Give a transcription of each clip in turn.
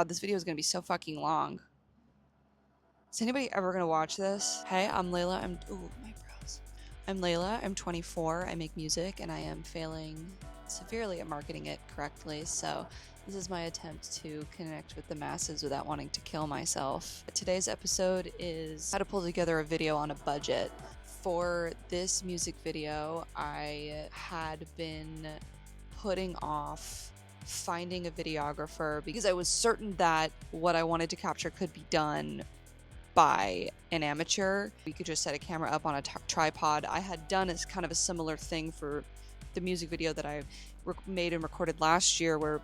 God, this video is gonna be so fucking long. Is anybody ever gonna watch this? Hey, I'm Layla. Ooh, my brows. I'm Layla. I'm 24. I make music and I am failing severely at marketing it correctly. So this is my attempt to connect with the masses without wanting to kill myself. Today's episode is how to pull together a video on a budget. For this music video, I had been putting off finding a videographer because I was certain that what I wanted to capture could be done by an amateur. We could just set a camera up on a tripod. I had done kind of a similar thing for the music video that I made and recorded last year, where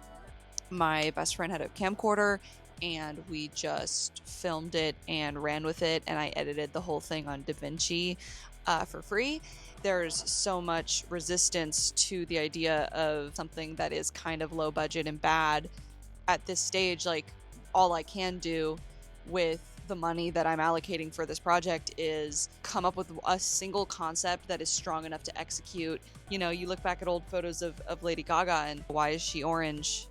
my best friend had a camcorder and we just filmed it and ran with it, and I edited the whole thing on DaVinci for free. There's so much resistance to the idea of something that is kind of low budget and bad at this stage. Like, all I can do with the money that I'm allocating for this project is come up with a single concept that is strong enough to execute. You know, you look back at old photos of Lady Gaga, and why is she orange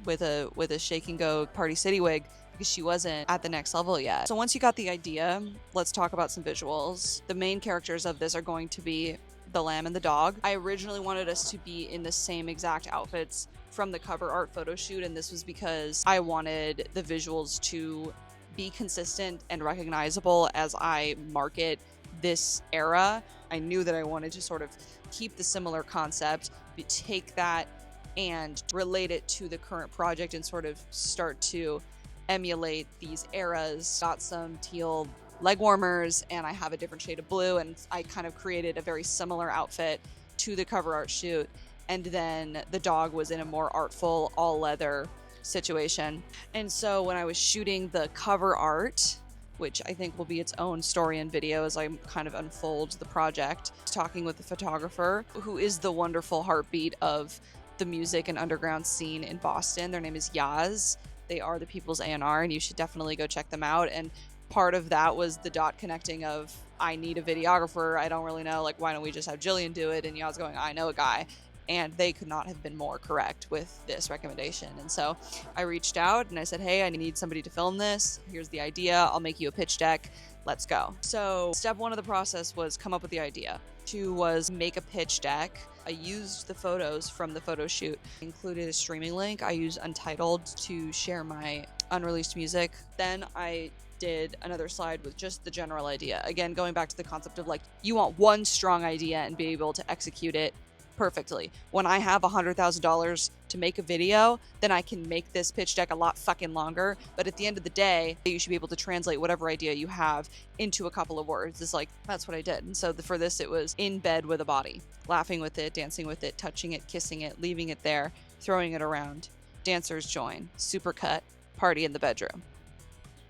with a shake and go Party City wig? Because she wasn't at the next level yet. So once you got the idea, let's talk about some visuals. The main characters of this are going to be the lamb and the dog. I originally wanted us to be in the same exact outfits from the cover art photo shoot, and this was because I wanted the visuals to be consistent and recognizable as I market this era. I knew that I wanted to sort of keep the similar concept, but take that and relate it to the current project and sort of start to emulate these eras. Got some teal leg warmers and I have a different shade of blue, and I kind of created a very similar outfit to the cover art shoot. And then the dog was in a more artful all leather situation. And so when I was shooting the cover art, which I think will be its own story and video as I kind of unfold the project, talking with the photographer, who is the wonderful heartbeat of the music and underground scene in Boston. Their name is Yaz. They are the People's A&R, and you should definitely go check them out. And part of that was the dot connecting of, I need a videographer. I don't really know, like, why don't we just have Jillian do it? And Yaz going, I know a guy. And they could not have been more correct with this recommendation. And so I reached out and I said, hey, I need somebody to film this. Here's the idea. I'll make you a pitch deck. Let's go. So step one of the process was come up with the idea. Two was make a pitch deck. I used the photos from the photo shoot, included a streaming link. I used Untitled to share my unreleased music. Then I did another slide with just the general idea. Again, going back to the concept of, like, you want one strong idea and be able to execute it perfectly. When I have $100,000 to make a video, then I can make this pitch deck a lot fucking longer. But at the end of the day, you should be able to translate whatever idea you have into a couple of words. It's like, that's what I did. And so for this, it was in bed with a body, laughing with it, dancing with it, touching it, kissing it, leaving it there, throwing it around, dancers join, supercut, party in the bedroom.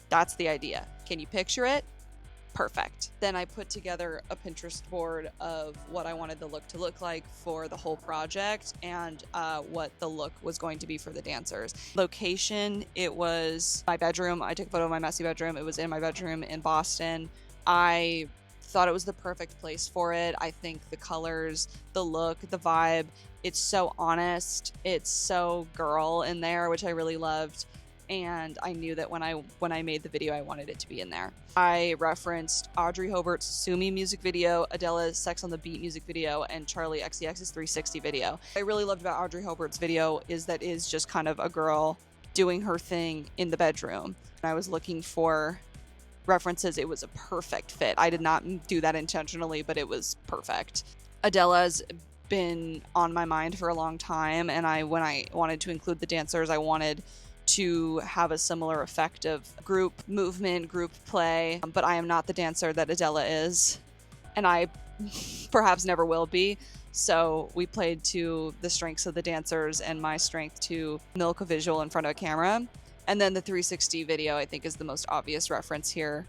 That's the idea. Can you picture it? Perfect. Then I put together a Pinterest board of what I wanted the look to look like for the whole project, and what the look was going to be for the dancers. Location, it was my bedroom. I took a photo of my messy bedroom. It was in my bedroom in Boston. I thought it was the perfect place for it. I think the colors, the look, the vibe, it's so honest. It's so girl in there, which I really loved. And I knew that when I made the video, I wanted it to be in there. I referenced Audrey Hobart's Sue Me music video, Adele's Sex on the Beat music video, and Charlie XCX's 360 video. What I really loved about Audrey Hobart's video is that is just kind of a girl doing her thing in the bedroom. And I was looking for references. It was a perfect fit. I did not do that intentionally, but it was perfect. Adele's been on my mind for a long time, and when I wanted to include the dancers, I wanted to have a similar effect of group movement, group play, but I am not the dancer that Adela is, and I perhaps never will be. So we played to the strengths of the dancers and my strength to milk a visual in front of a camera. And then the 360 video, I think, is the most obvious reference here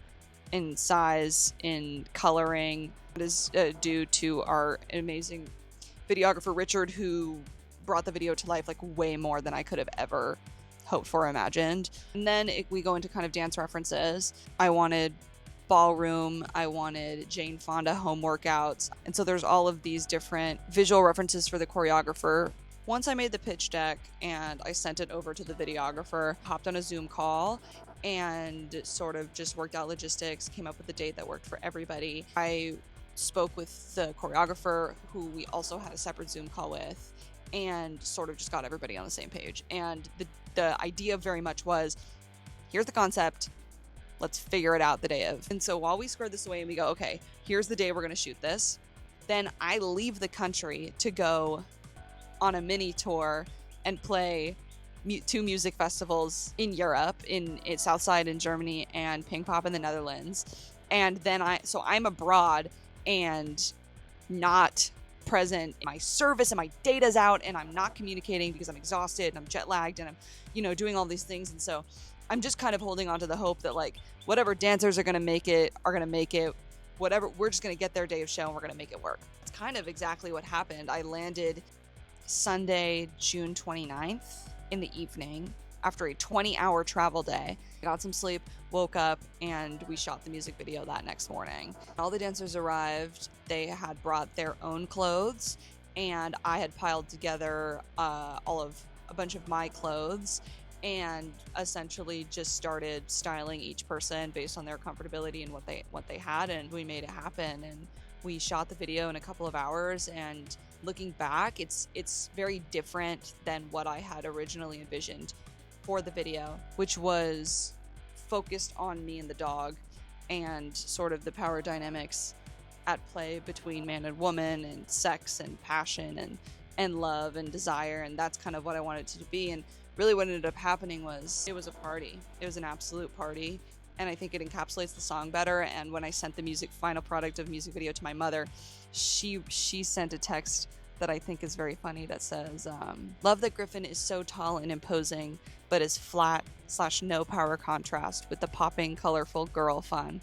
in size, in coloring. It is due to our amazing videographer, Richard, who brought the video to life like way more than I could have ever hoped for or imagined. And then we go into kind of dance references. I wanted ballroom, I wanted Jane Fonda home workouts. And so there's all of these different visual references for the choreographer Once I made the pitch deck and I sent it over to the videographer, hopped on a Zoom call and sort of just worked out logistics, came up with a date that worked for everybody. I spoke with the choreographer, who we also had a separate Zoom call with, and sort of just got everybody on the same page. And the idea very much was, here's the concept, let's figure it out the day of. And so while we squared this away and we go, okay, here's the day we're gonna shoot this, then I leave the country to go on a mini tour and play 2 music festivals in Europe, in Southside in Germany and Pink Pop in the Netherlands. And then I'm abroad and not present. My service and my data's out and I'm not communicating because I'm exhausted and I'm jet lagged and I'm, doing all these things. And so I'm just kind of holding on to the hope that like whatever dancers are going to make it. Whatever, we're just going to get their day of show and we're going to make it work. It's kind of exactly what happened. I landed Sunday, June 29th in the evening after a 20-hour travel day. I got some sleep, woke up, and we shot the music video that next morning. All the dancers arrived. They had brought their own clothes, and I had piled together a bunch of my clothes and essentially just started styling each person based on their comfortability and what they had, and we made it happen. And we shot the video in a couple of hours, and looking back, it's very different than what I had originally envisioned for the video, which was focused on me and the dog and sort of the power dynamics at play between man and woman and sex and passion and love and desire. And that's kind of what I wanted it to be. And really what ended up happening was it was a party. It was an absolute party. And I think it encapsulates the song better. And when I sent the final product of music video to my mother, she sent a text that I think is very funny that says, love that Griffin is so tall and imposing, but is flat/no power contrast with the popping, colorful girl fun.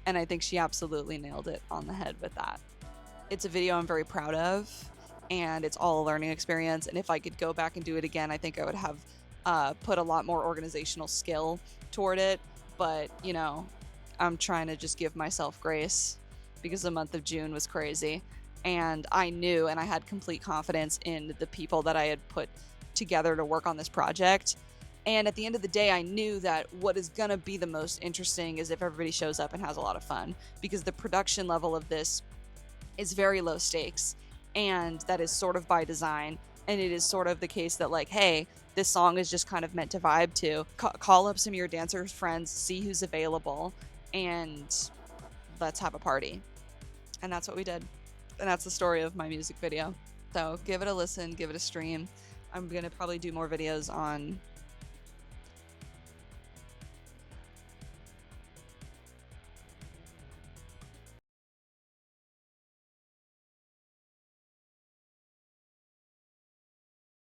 And I think she absolutely nailed it on the head with that. It's a video I'm very proud of, and it's all a learning experience. And if I could go back and do it again, I think I would have put a lot more organizational skill toward it. But, I'm trying to just give myself grace because the month of June was crazy. And I knew, and I had complete confidence in the people that I had put together to work on this project. And at the end of the day, I knew that what is going to be the most interesting is if everybody shows up and has a lot of fun, because the production level of this is very low stakes, and that is sort of by design. And it is sort of the case that like, hey, this song is just kind of meant to vibe to. Call up some of your dancer friends, see who's available, and let's have a party. And that's what we did. And that's the story of my music video. So give it a listen, give it a stream. I'm going to probably do more videos on